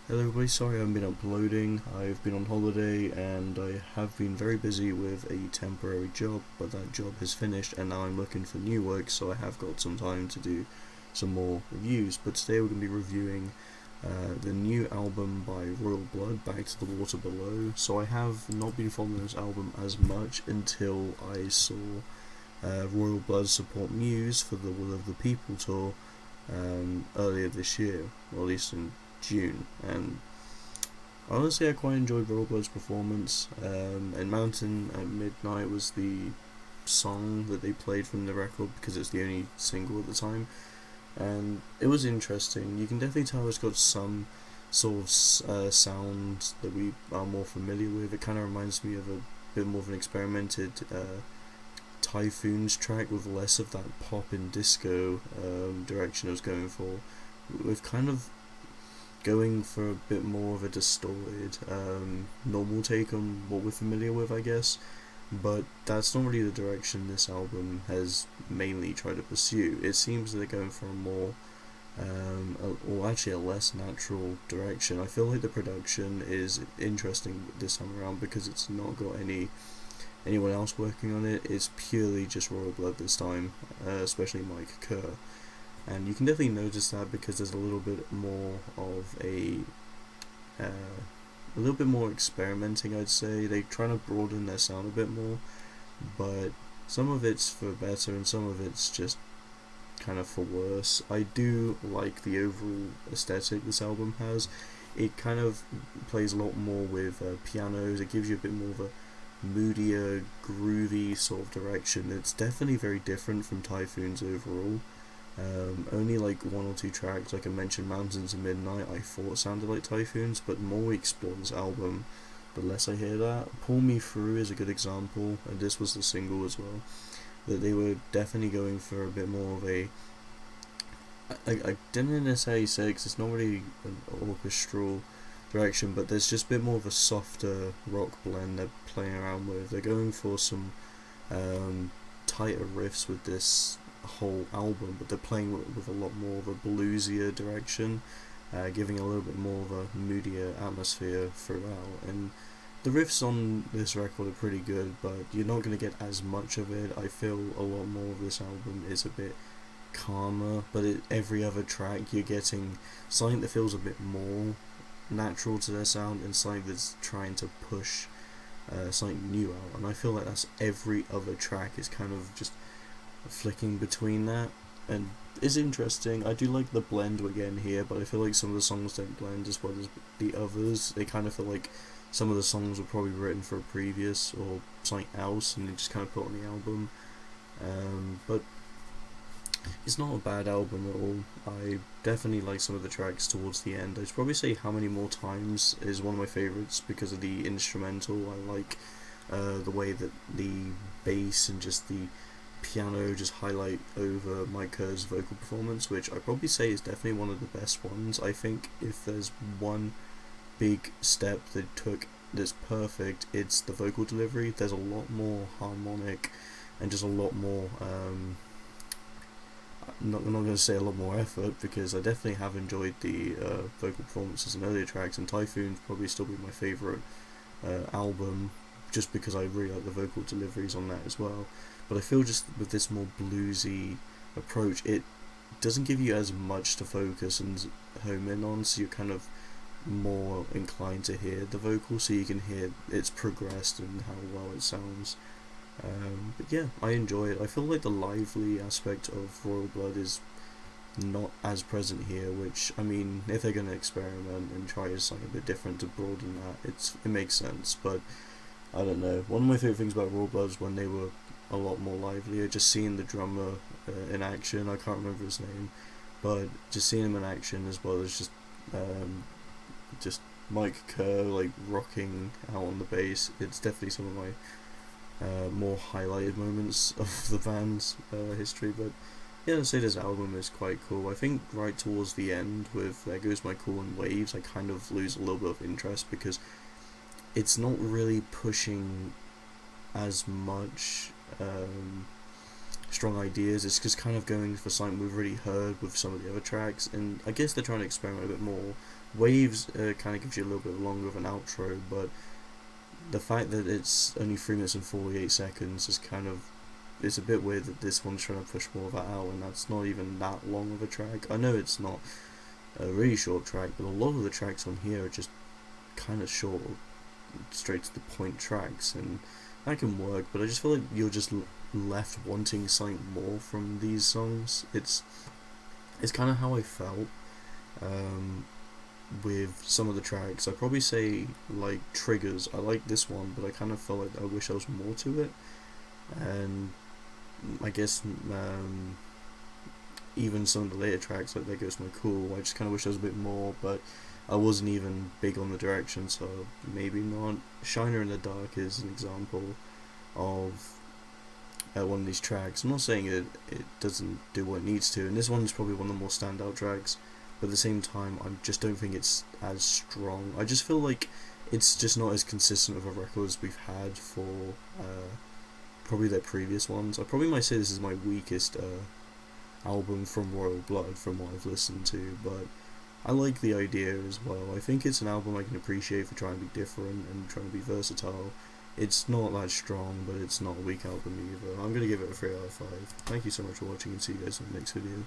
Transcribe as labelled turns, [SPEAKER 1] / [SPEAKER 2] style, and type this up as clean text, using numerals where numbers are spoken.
[SPEAKER 1] Hello everybody, sorry I haven't been uploading. I've been on holiday and I have been very busy with a temporary job, but that job has finished and now I'm looking for new work, so I have got some time to do some more reviews. But today we're going to be reviewing the new album by Royal Blood, Back to the Water Below. So I have not been following this album as much until I saw Royal Blood support Muse for the Will of the People tour earlier this year, or at least in June, and honestly I quite enjoyed Rollbird's performance. And Mountain at Midnight was the song that they played from the record because it's the only single at the time, and it was interesting. You can definitely tell it's got some sort of sound that we are more familiar with. It kind of reminds me of a bit more of an experimented Typhoon's track with less of that pop and disco direction I was going for, with kind of going for a bit more of a distorted, normal take on what we're familiar with, I guess. But that's not really the direction this album has mainly tried to pursue. It seems they're going for a more, or actually a less natural direction. I feel like the production is interesting this time around because it's not got anyone else working on it. It's purely just Royal Blood this time, especially Mike Kerr. And you can definitely notice that because there's a little bit more of a little bit more experimenting, I'd say. They're trying to broaden their sound a bit more, but some of it's for better and some of it's just kind of for worse. I do like the overall aesthetic this album has. It kind of plays a lot more with pianos. It gives you a bit more of a moodier, groovy sort of direction. It's definitely very different from Typhoon's overall. Only like one or two tracks, like I mentioned, Mountains and Midnight, I thought sounded like Typhoons, but the more we explore this album, the less I hear that. Pull Me Through is a good example, and this was the single as well, that they were definitely going for a bit more of a, I didn't necessarily say because it's not really an orchestral direction, but there's just a bit more of a softer rock blend they're playing around with. They're going for some tighter riffs with this whole album, but they're playing with a lot more of a bluesier direction, giving a little bit more of a moodier atmosphere throughout. And the riffs on this record are pretty good, but you're not going to get as much of it. I feel a lot more of this album is a bit calmer, but every other track you're getting something that feels a bit more natural to their sound and something that's trying to push something new out. And I feel like that's every other track is kind of just flicking between that, and it's interesting. I do like the blend we're getting here, but I feel like some of the songs don't blend as well as the others. They kind of feel like some of the songs were probably written for a previous or something else and they just kind of put on the album. But it's not a bad album at all. I definitely like some of the tracks towards the end. I'd probably say How Many More Times is one of my favourites because of the instrumental. I like the way that the bass and just the piano just highlight over Mike Kerr's vocal performance, which I'd probably say is definitely one of the best ones. I think if there's one big step they took that's perfect, it's the vocal delivery. There's a lot more harmonic and just a lot more I'm not going to say a lot more effort because I definitely have enjoyed the vocal performances in earlier tracks, and Typhoon's probably still be my favourite album just because I really like the vocal deliveries on that as well. But I feel just with this more bluesy approach, it doesn't give you as much to focus and home in on, so you're kind of more inclined to hear the vocal, so you can hear it's progressed and how well it sounds. But yeah, I enjoy it. I feel like the lively aspect of Royal Blood is not as present here, which, I mean, if they're going to experiment and try something a bit different to broaden that, it makes sense. But I don't know. One of my favourite things about Royal Blood is when they were a lot more livelier. Just seeing the drummer in action, I can't remember his name, but just seeing him in action as well as just Mike Kerr like rocking out on the bass. It's definitely some of my more highlighted moments of the band's history. But yeah, I'd say this album is quite cool. I think right towards the end with There Goes My Cool and Waves, I kind of lose a little bit of interest because it's not really pushing as much strong ideas. It's just kind of going for something we've already heard with some of the other tracks, and I guess they're trying to experiment a bit more Waves kind of gives you a little bit longer of an outro, but the fact that it's only 3 minutes and 48 seconds is kind of, it's a bit weird that this one's trying to push more of that out, and that's not even that long of a track. I know it's not a really short track, but a lot of the tracks on here are just kind of short, straight to the point tracks, and that can work, but I just feel like you're just left wanting something more from these songs. It's kind of how I felt with some of the tracks. I'd probably say, like, Triggers, I like this one, but I kind of felt like I wish there was more to it, and I guess even some of the later tracks, like There Goes My Cool, I just kind of wish there was a bit more, but I wasn't even big on the direction, so maybe not. Shiner in the Dark is an example of one of these tracks. I'm not saying it doesn't do what it needs to, and this one's probably one of the more standout tracks, but at the same time, I just don't think it's as strong. I just feel like it's just not as consistent of a record as we've had for probably their previous ones. I probably might say this is my weakest album from Royal Blood from what I've listened to, but I like the idea as well. I think it's an album I can appreciate for trying to be different and trying to be versatile. It's not that strong, but it's not a weak album either. I'm going to give it a 3 out of 5. Thank you so much for watching, and see you guys in the next video.